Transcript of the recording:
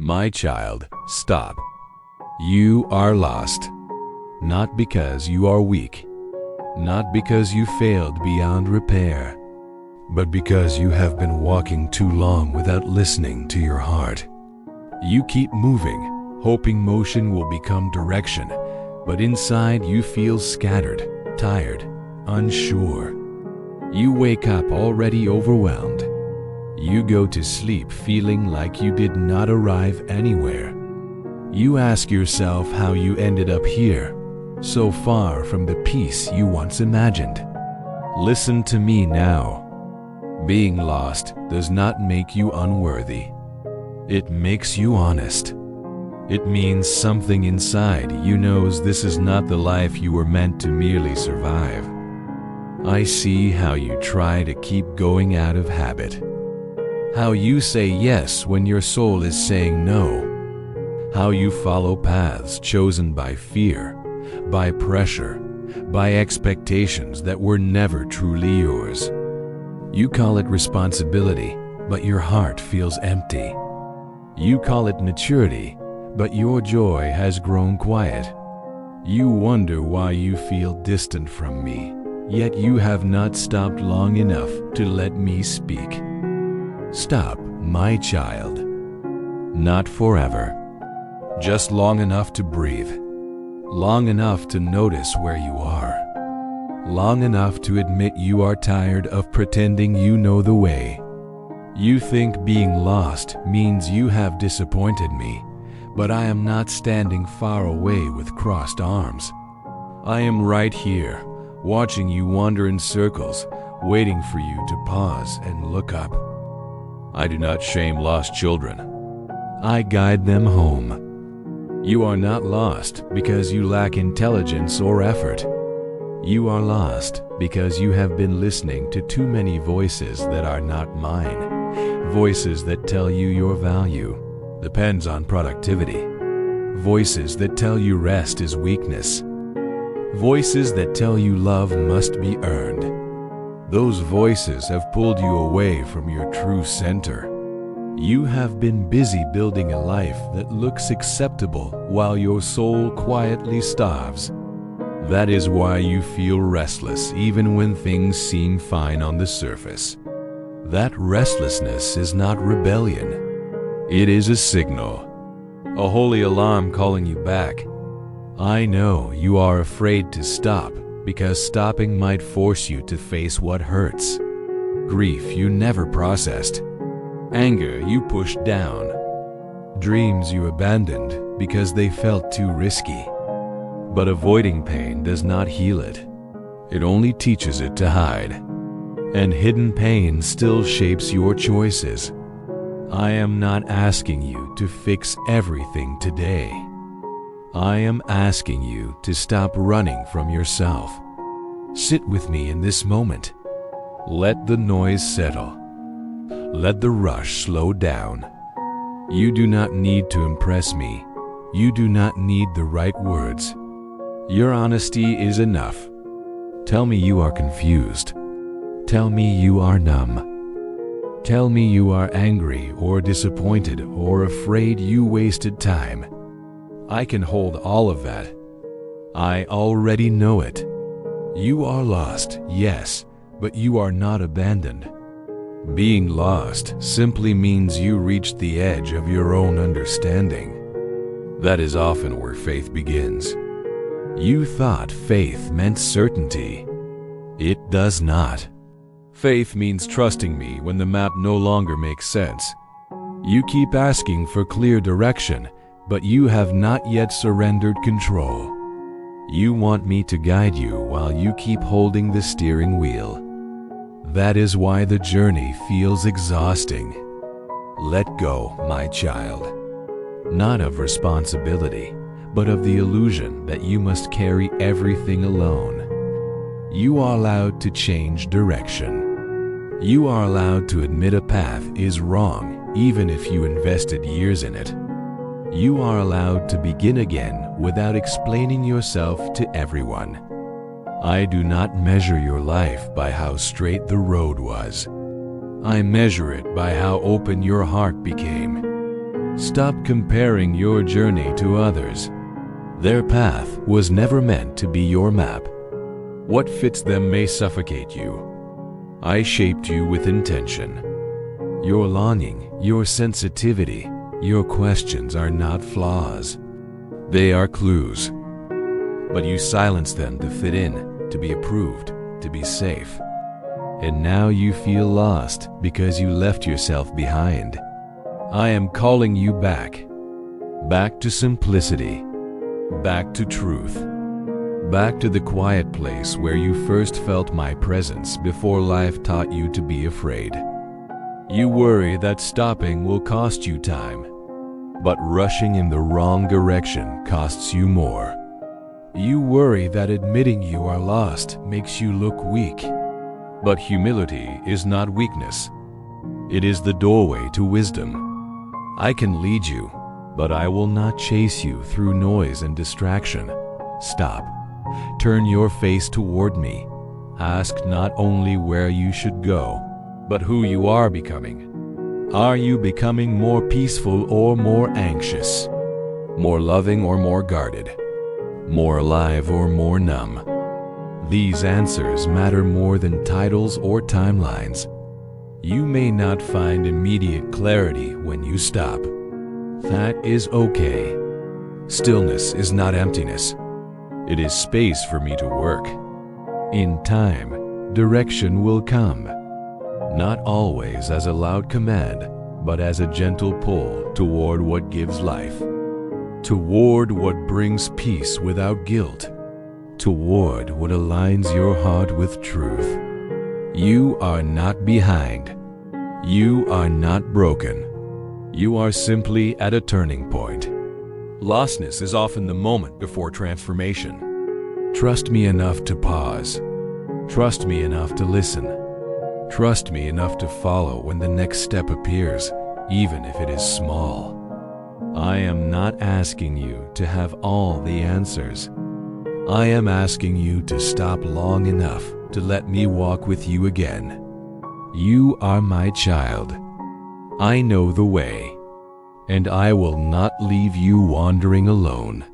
My child, stop. You are lost. Not because you are weak, not because you failed beyond repair, but because you have been walking too long without listening to your heart. You keep moving, hoping motion will become direction, but inside you feel scattered, tired, unsure. You wake up already overwhelmed. You go to sleep feeling like you did not arrive anywhere. You ask yourself how you ended up here, so far from the peace you once imagined. Listen to me now. Being lost does not make you unworthy. It makes you honest. It means something inside you knows this is not the life you were meant to merely survive. I see how you try to keep going out of habit. How you say yes when your soul is saying no. How you follow paths chosen by fear, by pressure, by expectations that were never truly yours. You call it responsibility, but your heart feels empty. You call it maturity, but your joy has grown quiet. You wonder why you feel distant from me, yet you have not stopped long enough to let me speak. Stop, my child. Not forever. Just long enough to breathe. Long enough to notice where you are. Long enough to admit you are tired of pretending you know the way. You think being lost means you have disappointed me, but I am not standing far away with crossed arms. I am right here, watching you wander in circles, waiting for you to pause and look up. I do not shame lost children. I guide them home. You are not lost because you lack intelligence or effort. You are lost because you have been listening to too many voices that are not mine. Voices that tell you your value depends on productivity. Voices that tell you rest is weakness. Voices that tell you love must be earned. Those voices have pulled you away from your true center. You have been busy building a life that looks acceptable while your soul quietly starves. That is why you feel restless even when things seem fine on the surface. That restlessness is not rebellion. It is a signal, a holy alarm calling you back. I know you are afraid to stop because stopping might force you to face what hurts. Grief you never processed. Anger you pushed down. Dreams you abandoned because they felt too risky. But avoiding pain does not heal it. It only teaches it to hide. And hidden pain still shapes your choices. I am not asking you to fix everything today. I am asking you to stop running from yourself. Sit with me in this moment. Let the noise settle. Let the rush slow down. You do not need to impress me. You do not need the right words. Your honesty is enough. Tell me you are confused. Tell me you are numb. Tell me you are angry or disappointed or afraid you wasted time. I can hold all of that. I already know it. You are lost, yes, but you are not abandoned. Being lost simply means you reached the edge of your own understanding. That is often where faith begins. You thought faith meant certainty. It does not. Faith means trusting me when the map no longer makes sense. You keep asking for clear direction, but you have not yet surrendered control. You want me to guide you while you keep holding the steering wheel. That is why the journey feels exhausting. Let go, my child. Not of responsibility, but of the illusion that you must carry everything alone. You are allowed to change direction. You are allowed to admit a path is wrong, even if you invested years in it. You are allowed to begin again without explaining yourself to everyone. I do not measure your life by how straight the road was. I measure it by how open your heart became. Stop comparing your journey to others. Their path was never meant to be your map. What fits them may suffocate you. I shaped you with intention. Your longing, your sensitivity, your questions are not flaws. They are clues. But you silenced them to fit in, to be approved, to be safe. And now you feel lost because you left yourself behind. I am calling you back. Back to simplicity. Back to truth. Back to the quiet place where you first felt my presence before life taught you to be afraid. You worry that stopping will cost you time, but rushing in the wrong direction costs you more. You worry that admitting you are lost makes you look weak, but humility is not weakness. It is the doorway to wisdom. I can lead you, but I will not chase you through noise and distraction. Stop. Turn your face toward me. Ask not only where you should go, but who you are becoming. Are you becoming more peaceful or more anxious? More loving or more guarded? More alive or more numb? These answers matter more than titles or timelines. You may not find immediate clarity when you stop. That is okay. Stillness is not emptiness. It is space for me to work. In time, direction will come. Not always as a loud command, but as a gentle pull toward what gives life. Toward what brings peace without guilt. Toward what aligns your heart with truth. You are not behind. You are not broken. You are simply at a turning point. Lostness is often the moment before transformation. Trust me enough to pause. Trust me enough to listen. Trust me enough to follow when the next step appears, even if it is small. I am not asking you to have all the answers. I am asking you to stop long enough to let me walk with you again. You are my child. I know the way, and I will not leave you wandering alone.